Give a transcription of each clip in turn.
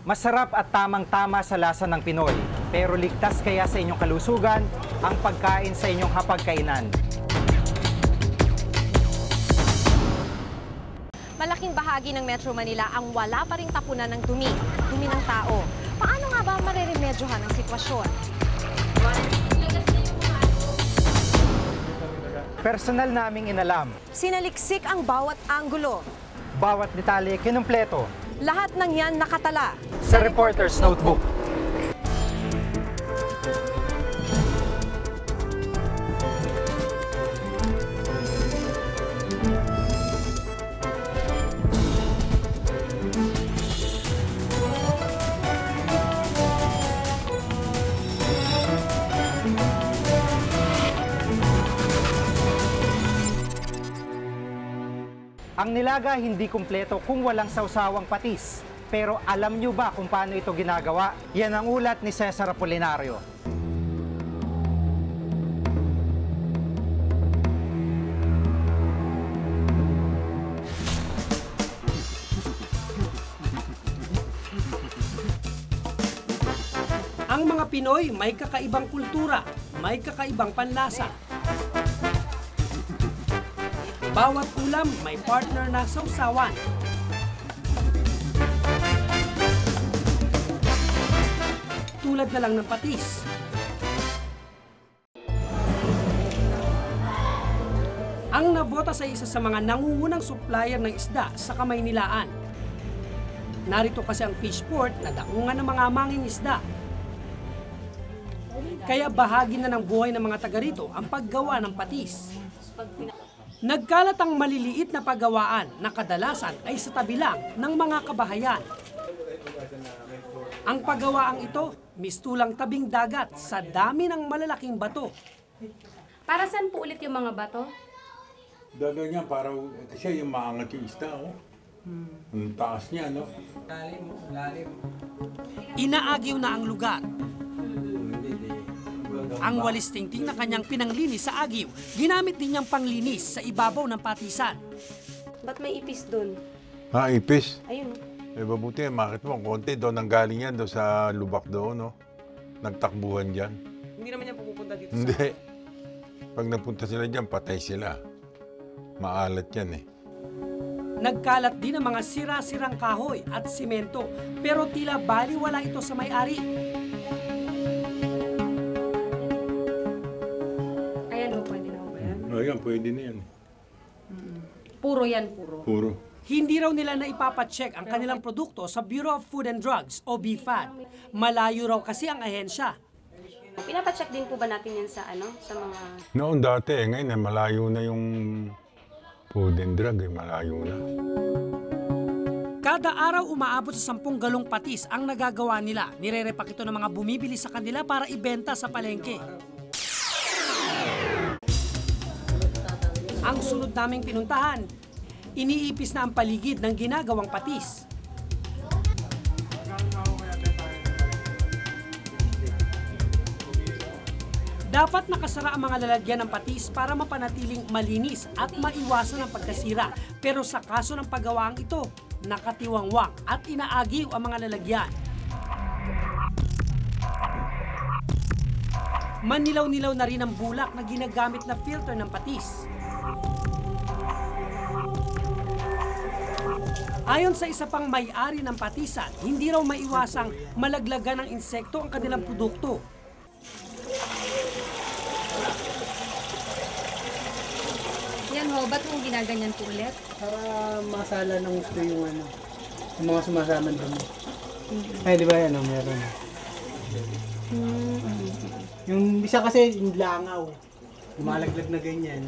Masarap at tamang-tama sa lasa ng Pinoy, pero ligtas kaya sa inyong kalusugan ang pagkain sa inyong hapagkainan. Malaking bahagi ng Metro Manila ang wala pa ring tapunan ng dumi ng tao. Paano nga ba mareremedyohan ang sitwasyon? Personal naming inalam, Sinaliksik ang bawat anggulo. bawat detalye kinumpleto Lahat ng yan nakatala sa Reporter's Notebook. Ang nilaga hindi kumpleto kung walang sawsawang patis. Pero alam nyo ba kung paano ito ginagawa? Yan ang ulat ni Cesar Apolinario. Ang mga Pinoy may kakaibang kultura, may kakaibang panlasa. Bawat ulam may partner na sausawan. Tulad na lang ng patis. Ang nabota sa isa sa mga nangungunang supplier ng isda sa Kamaynilaan. Narito kasi ang fish port na daungan ng mga mangingisda. Kaya bahagi na ng buhay ng mga taga rito ang paggawa ng patis. Nagkalat ang maliliit na paggawaan na kadalasan ay sa tabi lang ng mga kabahayan. Ang paggawaang ito, mistulang tabing dagat sa dami ng malalaking bato. Para saan po ulit yung mga bato? Ganyan, para kasi yung maangat yung isda, oh. Ang taas niya, no? Inaagiw na ang lugar. Ang walis tingting na kanyang pinanglinis sa agiw, ginamit din niyang panglinis sa ibabaw ng patisan. Ba't may ipis dun? Ipis. Ayun. Eh, mabuti, makit mo, konti doon ang galing yan, doon sa lubak doon, no? Nagtakbuhan dyan. Hindi naman yan pupunta dito Hindi. Pag napunta sila dyan, patay sila. Maalat yan, eh. Nagkalat din ang mga sira-sirang kahoy at simento, pero tila baliwala ito sa may-ari. Ayan o, pwede na ba yan? Ayan, pwede na yan. Puro yan, puro. Puro. Hindi raw nila na ipapacheck ang kanilang produkto sa Bureau of Food and Drugs o BFAD. Malayo raw kasi ang ahensya. Pinapacheck din po ba natin yan sa ano? Sa mga... Noon dati, ngayon, malayo na yung food and drug, eh, malayo na. Kada araw umaabot sa 10 galong patis ang nagagawa nila. Nirerepak ito ng mga bumibili sa kanila para ibenta sa palengke. Ang sunod naming pinuntahan, iniipis na ang paligid ng ginagawang patis. Dapat nakasara ang mga lalagyan ng patis para mapanatiling malinis at maiwasan ang pagkasira. Pero sa kaso ng paggawaang ito, nakatiwangwang at inaagiw ang mga lalagyan. Manilaw-nilaw na rin ang bulak na ginagamit na filter ng patis. Ayon sa isa pang may-ari ng patisan, hindi raw maiwasang malaglagan ng insekto ang kanilang produkto. Yan ho, ba't mong ginaganyan po ulit? para masala ng gusto yung ano, yung mga sumasama doon. Ay, di ba yan, meron. Yung isa kasi yung langaw, lumalaglag na ganyan.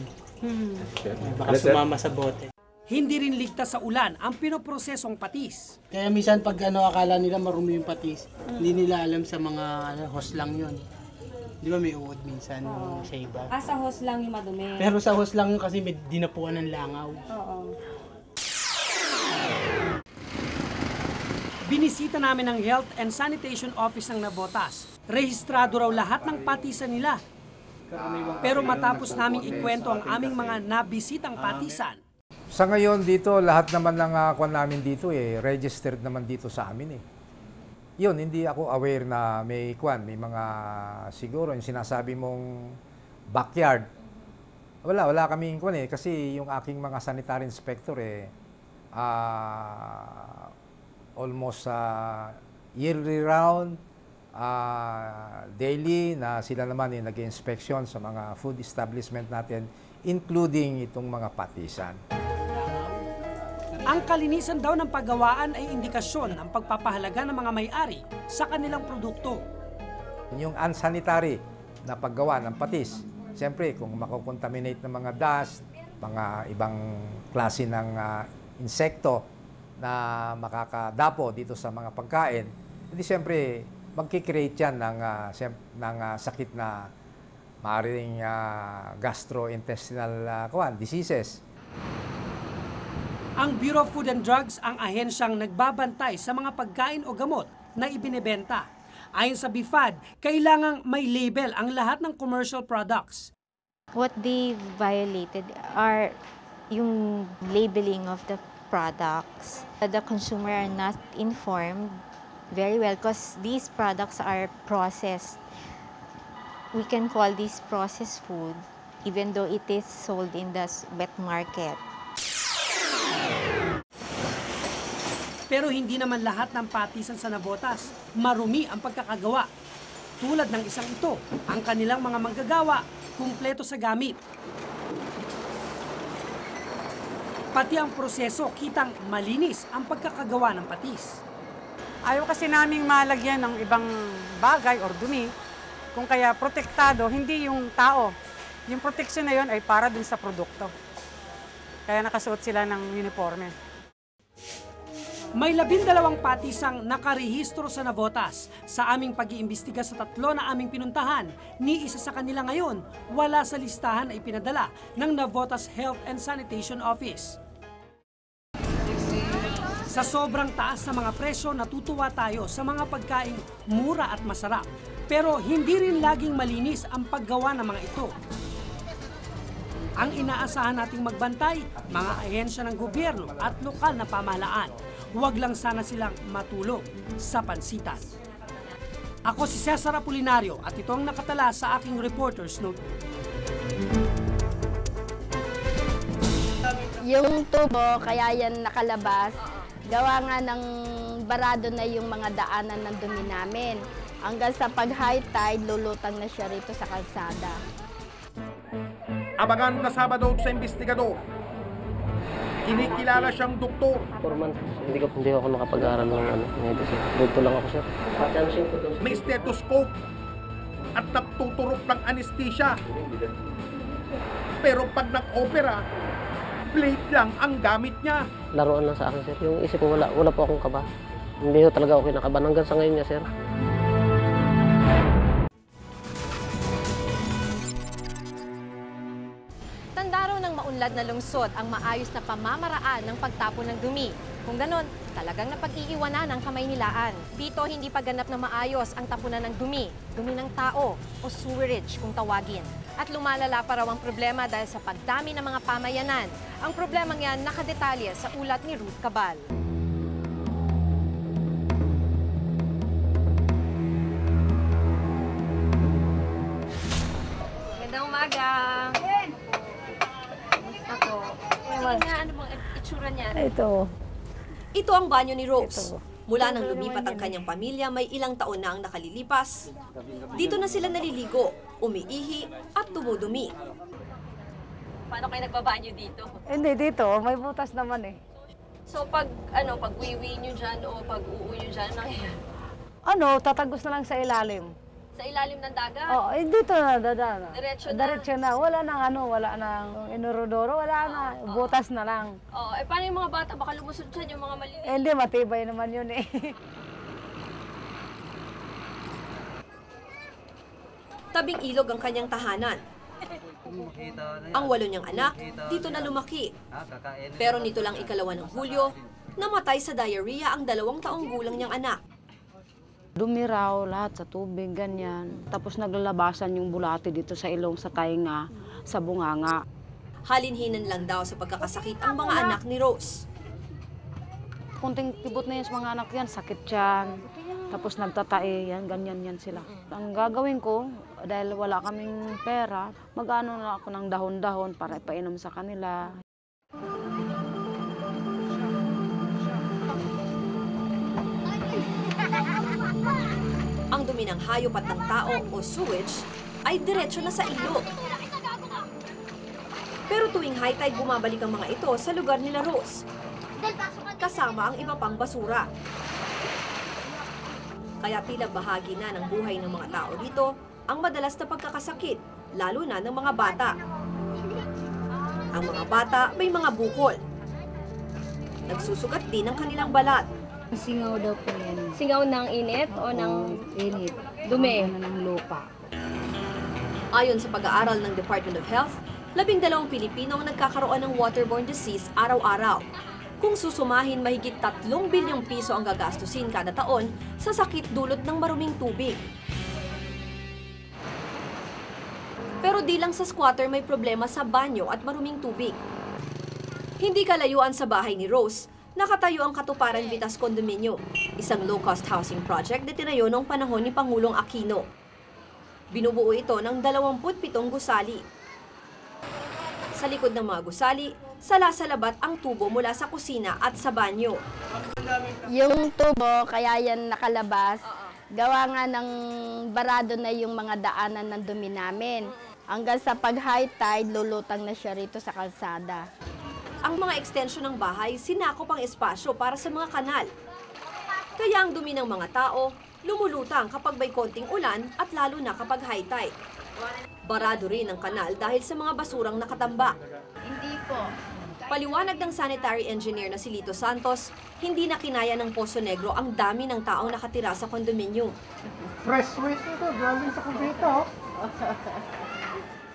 Baka sumama sa bote. Hindi rin ligtas sa ulan ang pinoprosesong patis. Kaya minsan pag ano, akala nila marumi yung patis, hindi nila alam sa mga hose lang yun. Di ba may uod minsan sa iba? Sa hose lang yung madumi. Pero sa hose lang yun kasi may dinapuan ng langaw. Oo. Binisita namin ang Health and Sanitation Office ng Navotas. Rehistrado raw lahat ng patisan nila. Pero matapos naming ikwento ang aming mga nabisitang patisan, Sa ngayon dito, lahat naman ng kwan namin dito registered naman dito sa amin . Yun, hindi ako aware na may mga siguro yung sinasabi mong backyard. Wala kaming kasi yung aking mga sanitary inspector almost yearly round, daily na sila naman nag-inspection sa mga food establishment natin, including itong mga patisan. Ang kalinisan daw ng paggawaan ay indikasyon ng pagpapahalaga ng mga may-ari sa kanilang produkto. Yung unsanitary na paggawa ng patis, siyempre kung makokontaminate ng mga dust, mga ibang klase ng insekto na makakadapo dito sa mga pagkain, hindi siyempre magkikreate yan ng sakit na maaaring gastrointestinal diseases. Ang Bureau of Food and Drugs ang ahensyang nagbabantay sa mga pagkain o gamot na ibinebenta. Ayon sa BIFAD, kailangang may label ang lahat ng commercial products. What they violated are yung labeling of the products. The consumer are not informed very well because these products are processed. We can call this processed food even though it is sold in the wet market. Pero hindi naman lahat ng patisan sa Navotas marumi ang pagkakagawa. Tulad ng isang ito, ang kanilang mga manggagawa kumpleto sa gamit. Pati ang proseso kitang malinis ang pagkakagawa ng patis. Ayaw kasi naming malagyan ng ibang bagay or dumi, kung kaya protektado, hindi yung tao. Yung protection na yun ay para dun sa produkto. Kaya nakasuot sila ng uniforme. May 12 patisang nakarehistro sa Navotas. Sa aming pag-iimbestiga sa 3 na aming pinuntahan, ni isa sa kanila ngayon, wala sa listahan ay pinadala ng Navotas Health and Sanitation Office. Sa sobrang taas sa mga presyo, natutuwa tayo sa mga pagkaing mura at masarap. Pero hindi rin laging malinis ang paggawa ng mga ito. Ang inaasahan nating magbantay, mga ahensya ng gobyerno at lokal na pamahalaan. Huwag lang sana silang matulog sa pansitan. Ako si Cesar Apolinario at ito ang nakatala sa aking reporter's notebook. Yung tubo, kaya yan nakalabas, gawa nga ng barado na yung mga daanan ng dumi namin. Hanggang sa pag-high tide, lulutang na siya rito sa kalsada. Abangan na Sabado sa investigador. Kinikilala siyang doktor. 4 months. Hindi ako nakapag-aaral ng medicine. Dito lang ako, sir. May stethoscope at nagtuturok ng anesthesia. Pero pag nag-opera, blade lang ang gamit niya. Laruan lang sa akin, sir. Yung isip ko, wala po akong kaba. Hindi ko talaga ako kinakabahan hanggang sa ngayon niya, sir. Tanda raw ng maunlad na lungsod ang maayos na pamamaraan ng pagtapon ng dumi. Kung ganon, talagang napag-iiwanan ang Kamaynilaan. Dito, hindi pa ganap na maayos ang tapunan ng dumi ng tao o sewerage kung tawagin. At lumalala pa raw ang problema dahil sa pagdami ng mga pamayanan. Ang problemang yan nakadetalye sa ulat ni Ruth Cabal. Magandang umaga! Ano bang itsura niya? Ito ang banyo ni Rose. Mula nang lumipat ang kanyang pamilya, may ilang taon na ang nakalilipas. Dito na sila naliligo, umiihi at dumudumi. Paano kayo nagbabanyo dito? Hindi, dito. May butas naman eh. So pag wiwi nyo dyan o pag uuwi nyo dyan, Tatagos na lang sa ilalim. sa ilalim ng dagat? Oo, dito na, dadaan. Diretso na? Diretso na. Wala nang inurodoro, wala na. Butas na lang. Oo, paano yung mga bata? Baka lumusod dyan yung mga maliliit. Hindi, matibay naman yun eh. Tabing ilog ang kanyang tahanan. Ang 8 niyang anak, dito na lumaki. Pero nito lang 2 ng Hulyo, namatay sa diarrhea ang 2 taong gulang niyang anak. Dumiraw lahat sa tubig, ganyan. Tapos naglalabasan yung bulate dito sa ilong, sa tainga, sa bunganga. Halinhinan lang daw sa pagkakasakit ang mga anak ni Rose. Kunting tibot na yan sa mga anak yan, sakit yan. Tapos nagtatae yan, ganyan yan sila. Ang gagawin ko, dahil wala kaming pera, mag-ano na ako ng dahon-dahon para ipainom sa kanila. Ang dumi ng hayop at ng tao o sewage ay diretso na sa ilog. Pero tuwing high tide, bumabalik ang mga ito sa lugar nila Rose, kasama ang iba pang basura. Kaya tila bahagi na ng buhay ng mga tao dito ang madalas na pagkakasakit, lalo na ng mga bata. Ang mga bata may mga bukol. Nagsusugat din ang kanilang balat. Singaw daw po yan. Singaw ng init o ng init? Dumi. Ng lupa. Ayon sa pag-aaral ng Department of Health, 12 Pilipino ang nagkakaroon ng waterborne disease araw-araw. Kung susumahin, mahigit 3 bilyong piso ang gagastusin kada taon sa sakit dulot ng maruming tubig. Pero di lang sa squatter may problema sa banyo at maruming tubig. Hindi kalayuan sa bahay ni Rose, nakatayo ang Katuparan Vitas Condominium, isang low-cost housing project na tinayo noong panahon ni Pangulong Aquino. Binubuo ito ng 27 gusali. Sa likod ng mga gusali, sala-salabat ang tubo mula sa kusina at sa banyo. Yung tubo, kaya yan nakalabas, gawa nga ng barado na yung mga daanan ng dumi namin. Hanggang sa pag high tide, lulutang na siya rito sa kalsada. Ang mga extension ng bahay, sinakop ang espasyo para sa mga kanal. Kaya ang dumi ng mga tao, lumulutang kapag may konting ulan at lalo na kapag high tide. Barado rin ang kanal dahil sa mga basurang nakatambak. Hindi po. Paliwanag ng sanitary engineer na si Lito Santos, hindi na kinaya ng Poso Negro ang dami ng taong nakatira sa kondominium. Fresh waste ito, galing sa kumpita.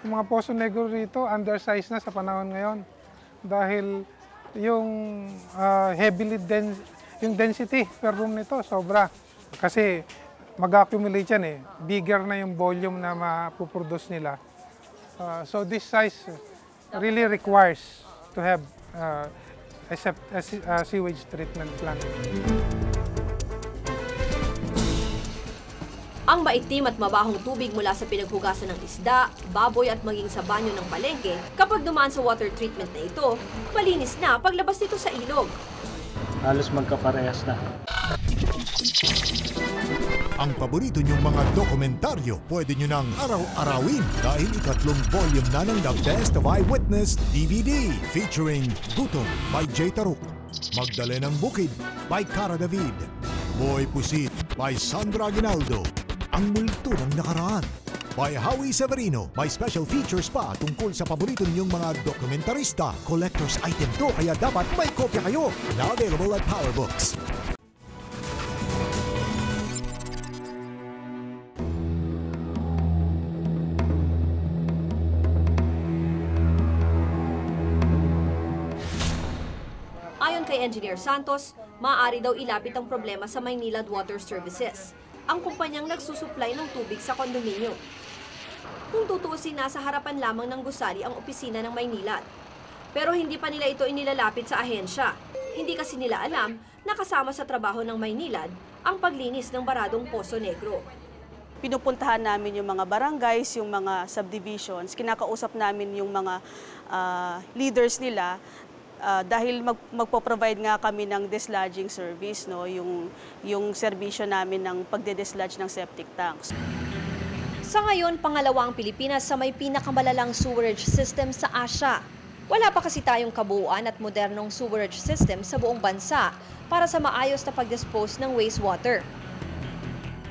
Yung mga Poso Negro rito, undersized na sa panahon ngayon. Dahil yung yung density per room nito, sobra. Kasi mag-accumulate yan eh. Bigger na yung volume na mapuproduce nila. So this size really requires to have a sewage treatment plant. Ang maitim at mabahong tubig mula sa pinaghugasan ng isda, baboy at maging sa banyo ng palengke, kapag dumaan sa water treatment na ito, malinis na paglabas nito sa ilog. Halos magkaparehas na. Ang paborito niyong mga dokumentaryo pwede niyo nang araw-arawin dahil 3 volume na ng The Best of Eyewitness DVD featuring Gutom by Jay Taruk, Magdalenang Bukid by Cara David, Boy Pusit by Sandra Aguinaldo, Ang Multo ng Nakaraan by Howie Severino. May special features pa tungkol sa paborito ninyong mga dokumentarista. Collector's item to kaya dapat may kopya kayo. Now available at Power Books. Ayon kay Engineer Santos, maaari daw ilapit ang problema sa Maynilad Water Services, ang kumpanyang nagsusupply ng tubig sa kondominium. Kung tutuusin, nasa harapan lamang ng gusali ang opisina ng Maynilad. Pero hindi pa nila ito inilalapit sa ahensya. Hindi kasi nila alam na kasama sa trabaho ng Maynilad ang paglinis ng baradong Poso Negro. Pinupuntahan namin yung mga barangays, yung mga subdivisions, kinakausap namin yung mga leaders nila. Dahil magpo-provide nga kami ng dislodging service, no? yung serbisyo namin ng pagde-dislodge ng septic tanks. Sa ngayon, pangalawa ang Pilipinas sa may pinakamalalang sewerage system sa Asia. Wala pa kasi tayong kabuuan at modernong sewerage system sa buong bansa para sa maayos na pag-dispose ng wastewater.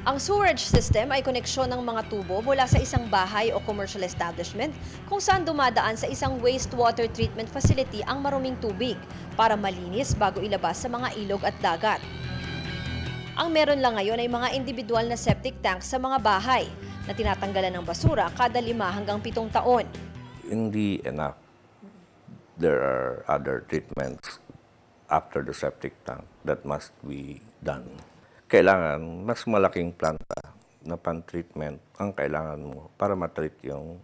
Ang sewerage system ay koneksyon ng mga tubo mula sa isang bahay o commercial establishment kung saan dumadaan sa isang wastewater treatment facility ang maruming tubig para malinis bago ilabas sa mga ilog at dagat. Ang meron lang ngayon ay mga individual na septic tanks sa mga bahay na tinatanggalan ng basura kada 5 hanggang 7 taon. Hindi enough. There are other treatments after the septic tank that must be done. Kailangan mas malaking planta na pan-treatment ang kailangan mo para matreat yung...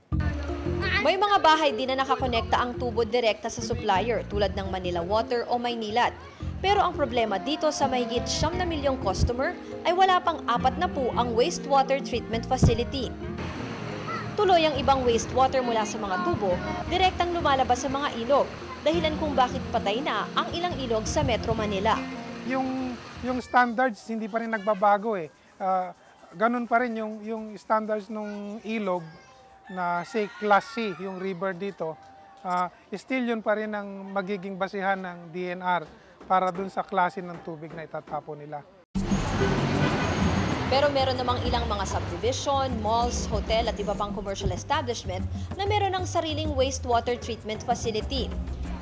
May mga bahay din na nakakonekta ang tubo direkta sa supplier tulad ng Manila Water o Maynilad. Pero ang problema dito sa mahigit 9 na milyong customer ay wala pang 4 na po ang wastewater treatment facility. Tuloy ang ibang wastewater mula sa mga tubo, direktang lumalabas sa mga ilog, dahilan kung bakit patay na ang ilang ilog sa Metro Manila. Yung standards hindi pa rin nagbabago eh. Ganun pa rin yung standards ng ilog na say Class C, yung river dito. Still yun pa rin ang magiging basihan ng DNR para dun sa klase ng tubig na itatapo nila. Pero meron namang ilang mga subdivision, malls, hotel at iba pang commercial establishment na meron ng sariling wastewater treatment facility.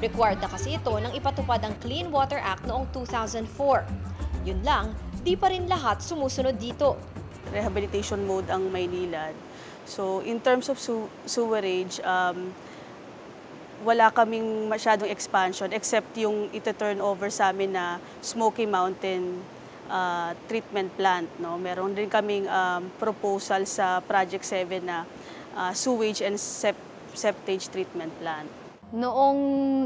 Required na kasi ito nang ipatupad ang Clean Water Act noong 2004. Yun lang, di pa rin lahat sumusunod dito. Rehabilitation mode ang Maynilad. So in terms of sewerage, wala kaming masyadong expansion except yung ito-turn over sa amin na Smoky Mountain treatment plant. No? Meron din kaming proposal sa Project 7 na sewage and septage treatment plant. Noong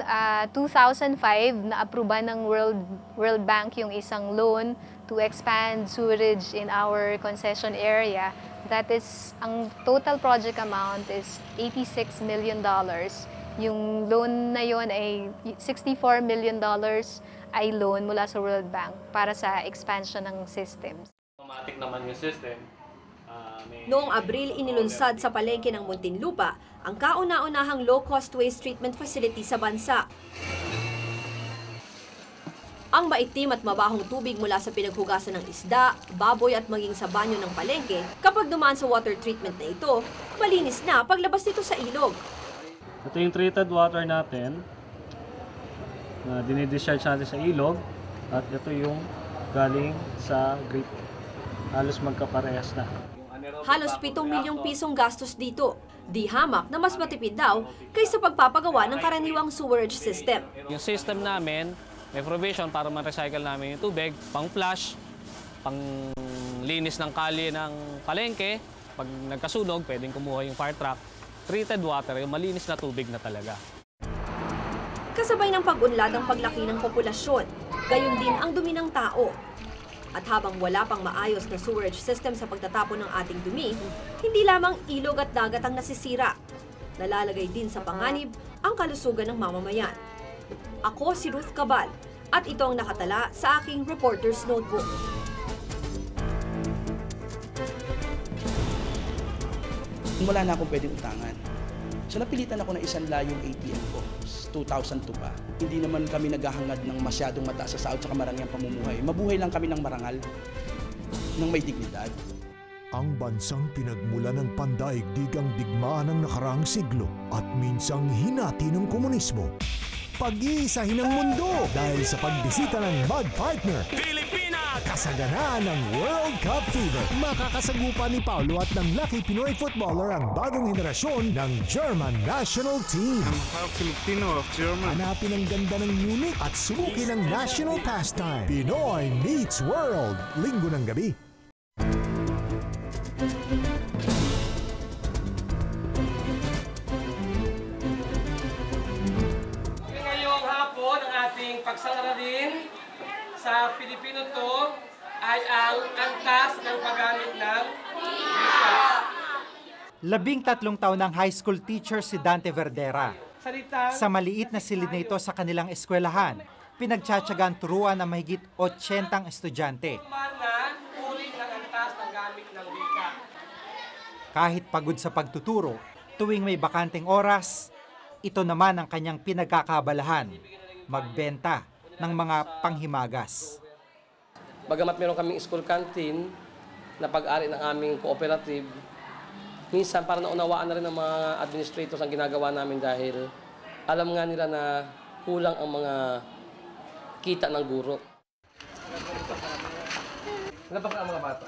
2005, na-aproba ng World Bank yung isang loan to expand sewerage in our concession area. That is, ang total project amount is $86 million. Yung loan na yon ay $64 million ay loan mula sa World Bank para sa expansion ng systems. Automatic naman yung system. Noong Abril, inilunsad sa palengke ng Muntinlupa ang kauna-unahang low-cost waste treatment facility sa bansa. Ang maitim at mabahong tubig mula sa pinaghugasan ng isda, baboy at maging sa banyo ng palengke, kapag dumaan sa water treatment na ito, malinis na paglabas nito sa ilog. Ito yung treated water natin na dinidischarge natin sa ilog at ito yung galing sa grate. Halos magkaparehas na. Halos 7 milyong pisong gastos dito. Di hamak na mas matipid daw kaysa pagpapagawa ng karaniwang sewerage system. Yung system namin, may provision para ma-recycle namin yung tubig, pang-flush, pang-linis ng kalye ng palengke. Pag nagkasunog, pwedeng kumuha yung fire truck. Treated water, yung malinis na tubig na talaga. Kasabay ng pag-unlad ang paglaki ng populasyon, gayon din ang dumi ng tao. At habang wala pang maayos na sewerage system sa pagtatapon ng ating dumi, hindi lamang ilog at dagat ang nasisira. Nalalagay din sa panganib ang kalusugan ng mamamayan. Ako si Ruth Cabal at ito ang nakatala sa aking reporter's notebook. Wala na akong pwedeng utangan. So napilitan ako na isanla yung ATM ko. 2002 pa. Hindi naman kami naghahangad ng masyadong mataas sa sahod sa kamarangihang pamumuhay. Mabuhay lang kami ng marangal, ng may dignidad. Ang bansang pinagmula ng pandaigdigang digmaan ng nakaraang siglo at minsang hinati ng komunismo. Pag-iisahin ang mundo dahil sa pagbisita ng mag-partner, Pilipinas! Kasaganaan ng World Cup Fever. Makakasagupa ni Paulo at ng Lucky Pinoy Footballer ang bagong henerasyon ng German National Team. I'm half Filipino of German. Hanapin ang ganda ng Munich at subukin ang national pastime. Pinoy meets World. Linggo ng gabi. Ngayong hapon, ang ating pagsasalarin sa Pilipino to ay ang antas ng paggamit ng wika. 13 taon ng high school teacher si Dante Verdera. Sa maliit na silid na ito sa kanilang eskwelahan, pinagtsatsagaan turuan ang mahigit 80 estudyante. Kahit pagod sa pagtuturo, tuwing may bakanteng oras, ito naman ang kanyang pinagkakabalahan, magbenta ng mga panghimagas. Bagamat meron kaming school canteen na pag-ari ng aming cooperative, minsan para naunawaan na rin ng mga administrators ang ginagawa namin dahil alam nga nila na kulang ang mga kita ng guro. Ano pa ang mga bata?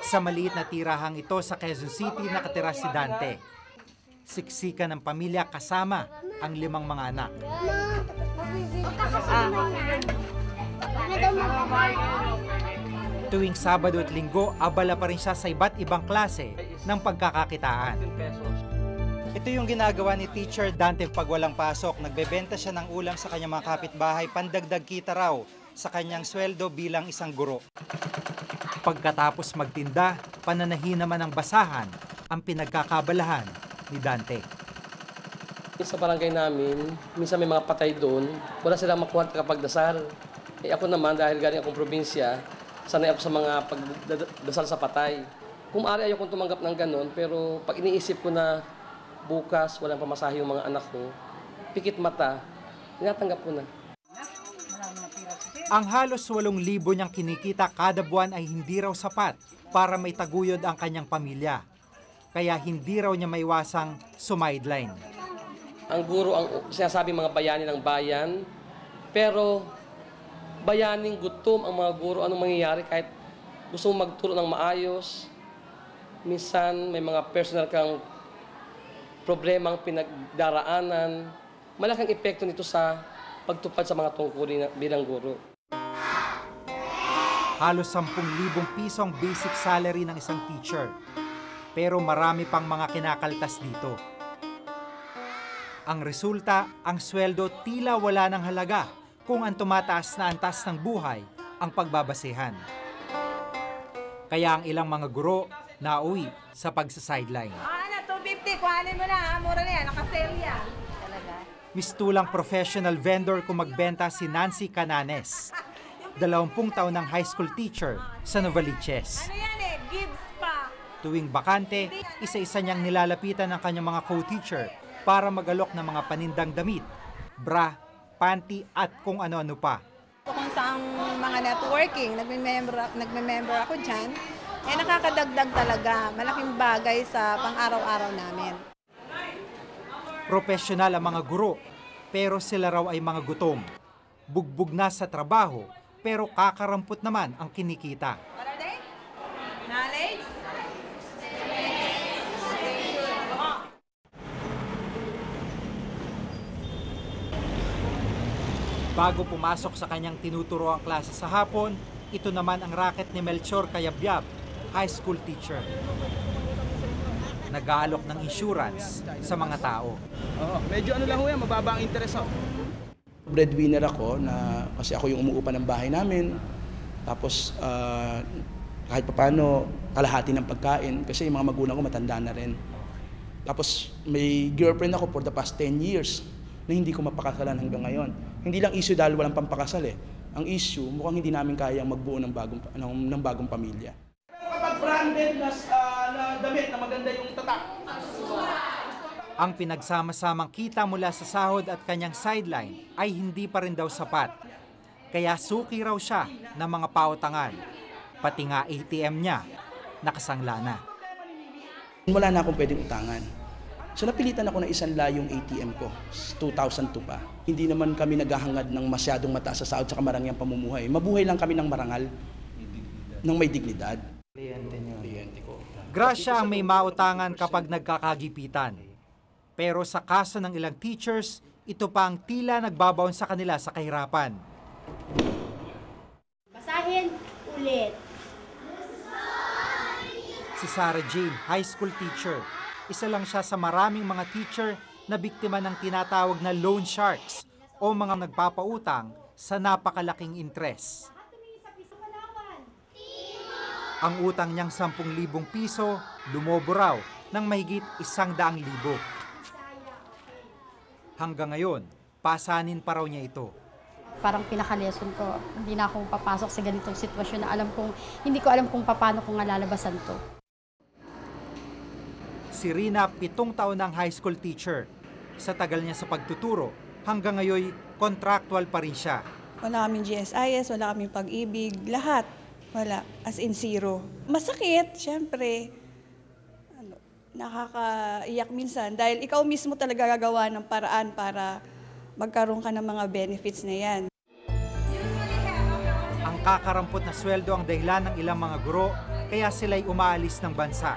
Sa maliit na tirahang ito sa Quezon City nakatira si Dante. Siksika ng pamilya kasama ang 5 mga anak. Tuwing Sabado at Linggo, abala pa rin siya sa iba't ibang klase ng pagkakakitaan. Ito yung ginagawa ni Teacher Dante pag walang pasok. Nagbebenta siya ng ulam sa kanyang mga kapitbahay, pandagdag kita raw sa kanyang sweldo bilang isang guro. Pagkatapos magtinda, pananahi naman ng basahan ang pinagkakabalahan ni Dante. Sa barangay namin, minsan may mga patay doon, wala silang makuha kapag dasal. Ako naman, dahil galing akong probinsya, sanay ako sa mga pagdasal sa patay. Kung maaari ayokong tumanggap ng ganon, pero pag iniisip ko na bukas walang pamasahe yung mga anak ko, pikit mata, tinatanggap ko na. Ang halos 8,000 niyang kinikita kada buwan ay hindi raw sapat para may taguyod ang kanyang pamilya. Kaya hindi raw niya maiwasang sumideline. Ang guro ang sinasabi mga bayani ng bayan, pero bayaning gutom ang mga guro. Anong mangyayari kahit gusto mong magturo ng maayos, minsan may mga personal kang problemang pinagdaraanan, malaking epekto nito sa pagtupad sa mga tungkulin bilang guro. Halos 10,000 piso ang basic salary ng isang teacher. Pero marami pang mga kinakaltas dito. Ang resulta, ang sweldo tila wala ng halaga kung ang tumataas na antas ng buhay ang pagbabasehan. Kaya ang ilang mga guro nauwi sa pagsa-sideline. 250, kuhanin mo na, mura na yan, nakasale yan. Mistulang professional vendor kung magbenta si Nancy Cananes. 20 taon ng high school teacher sa Novaliches. Ano yan Gibbs pa. Tuwing bakante, isa-isa niyang nilalapitan ng kanyang mga co-teacher para mag-alok ng mga panindang damit, bra, panty at kung ano-ano pa. Kung saang mga networking, nagme-member ako dyan, nakakadagdag talaga. Malaking bagay sa pang-araw-araw namin. Profesional ang mga guro, pero sila raw ay mga gutom. Bugbog na sa trabaho, pero kakarampot naman ang kinikita. Knowledge? Bago pumasok sa kanyang tinuturo ang klase sa hapon, ito naman ang racket ni Melchor Cayabyab, high school teacher. Nag-aalok ng insurance sa mga tao. Medyo ano lang ho yan, mababa ang interest ho. Breadwinner ako na kasi ako yung umuupa ng bahay namin. Tapos kahit papaano kalahati ng pagkain kasi yung mga magulang ko matanda na rin. Tapos may girlfriend ako for the past 10 years na hindi ko mapakasalan hanggang ngayon. Hindi lang issue dahil walang pampakasal eh. Ang issue, mukhang hindi namin kayang magbuo ng bagong pamilya. Kapag branded na damit na maganda yung tatak. Ang pinagsama-samang kita mula sa sahod at kanyang sideline ay hindi pa rin daw sapat. Kaya suki raw siya ng mga pautangan. Pati nga ATM niya, nakasangla na. Wala na akong pwedeng utangan. So napilitan ako na isanla yung ATM ko, 2002 pa. Hindi naman kami naghahangad ng masyadong mataas sa sahod sa marangyang pamumuhay. Mabuhay lang kami ng marangal, ng may dignidad. Kliyente ko. Grasya ang may mautangan kapag nagkakagipitan. Pero sa kaso ng ilang teachers, ito pa ang tila nagbabaon sa kanila sa kahirapan. Basahin ulit. Si Sarah Jane, high school teacher. Isa lang siya sa maraming mga teacher na biktima ng tinatawag na loan sharks o mga nagpapautang sa napakalaking interest. Ang utang niyang 10,000 piso, lumobo raw ng mahigit 100,000. Hanggang ngayon, pasanin pa raw niya ito. Parang pinaka-lesson ko, hindi na ako papasok sa ganitong sitwasyon na hindi ko alam kung paano ko nga lalabasan to. Si Rina, 7 taon ng high school teacher. Sa tagal niya sa pagtuturo, hanggang ngayon contractual pa rin siya. Wala kaming GSIS, wala kaming pag-ibig, lahat. Wala, as in zero. Masakit, syempre. Nakakaiyak minsan dahil ikaw mismo talaga gagawa ng paraan para magkaroon ka ng mga benefits na yan. Ang kakarampot na sweldo ang dahilan ng ilang mga guro kaya sila'y umaalis ng bansa.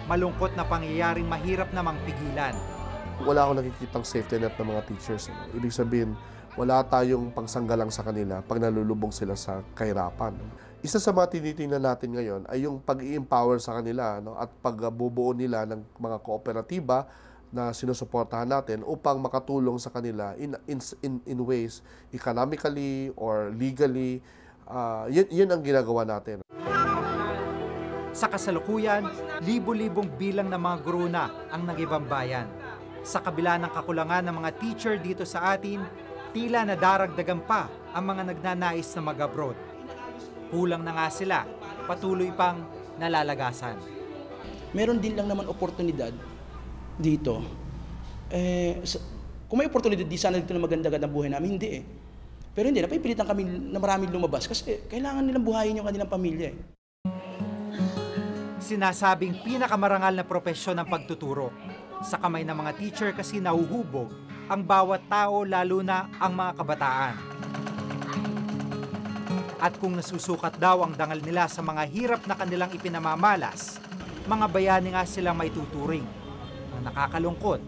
Malungkot na pangyayaring mahirap namang pigilan. Wala akong nakikitang safety net ng mga teachers. Ibig sabihin, wala tayong pangsanggalang sa kanila pag nalulubog sila sa kahirapan. Isa sa mga tinitingnan natin ngayon ay yung pag-i-empower sa kanila at pagbubuo nila ng mga kooperatiba na sinusuportahan natin upang makatulong sa kanila in ways economically or legally. Yun ang ginagawa natin. Sa kasalukuyan, libo-libong bilang ng mga guro na ang nag-ibang bayan. Sa kabila ng kakulangan ng mga teacher dito sa atin, tila nadaragdagan pa ang mga nagnanais na mag-abroad. Kulang na nga sila, patuloy pang nalalagasan. Meron din lang naman oportunidad dito. Kung may oportunidad, di sana dito na maganda-ganda buhay namin, hindi eh. Pero hindi, napipilitan kami na maraming lumabas kasi kailangan nilang buhayin yung kanilang pamilya eh. Sinasabing pinakamarangal na propesyon ng pagtuturo. Sa kamay ng mga teacher kasi nahuhubog ang bawat tao, lalo na ang mga kabataan. At kung nasusukat daw ang dangal nila sa mga hirap na kanilang ipinamamalas, mga bayani nga silang maituturing. Na nakakalungkot,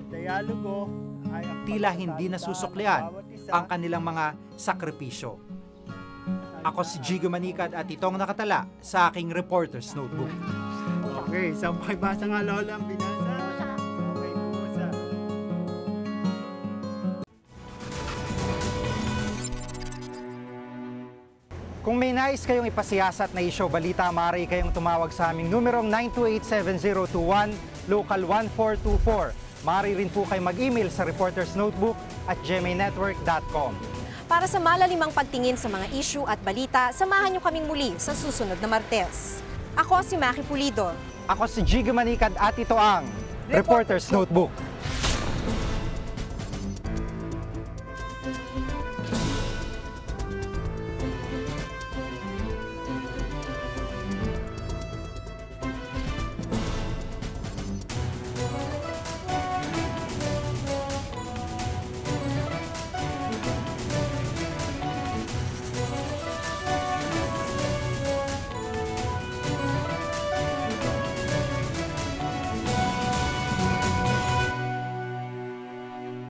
tila hindi nasusuklian ang kanilang mga sakripisyo. Ako si Jigo Manicad at itong nakatala sa aking Reporter's Notebook. Okay, sampay basa nga lola ang binasa. Okay, pusa. Kung may nais kayong ipasiyasat na isyo balita, maaari kayong tumawag sa aming numerong 928-7021, local 1424. Maaari rin po kayo mag-email sa reportersnotebook@gmanetwork.com. Para sa malalimang pagtingin sa mga issue at balita, samahan niyo kaming muli sa susunod na Martes. Ako si Maki Pulido. Ako si Jigo Manicad at ito ang Reporter's Notebook.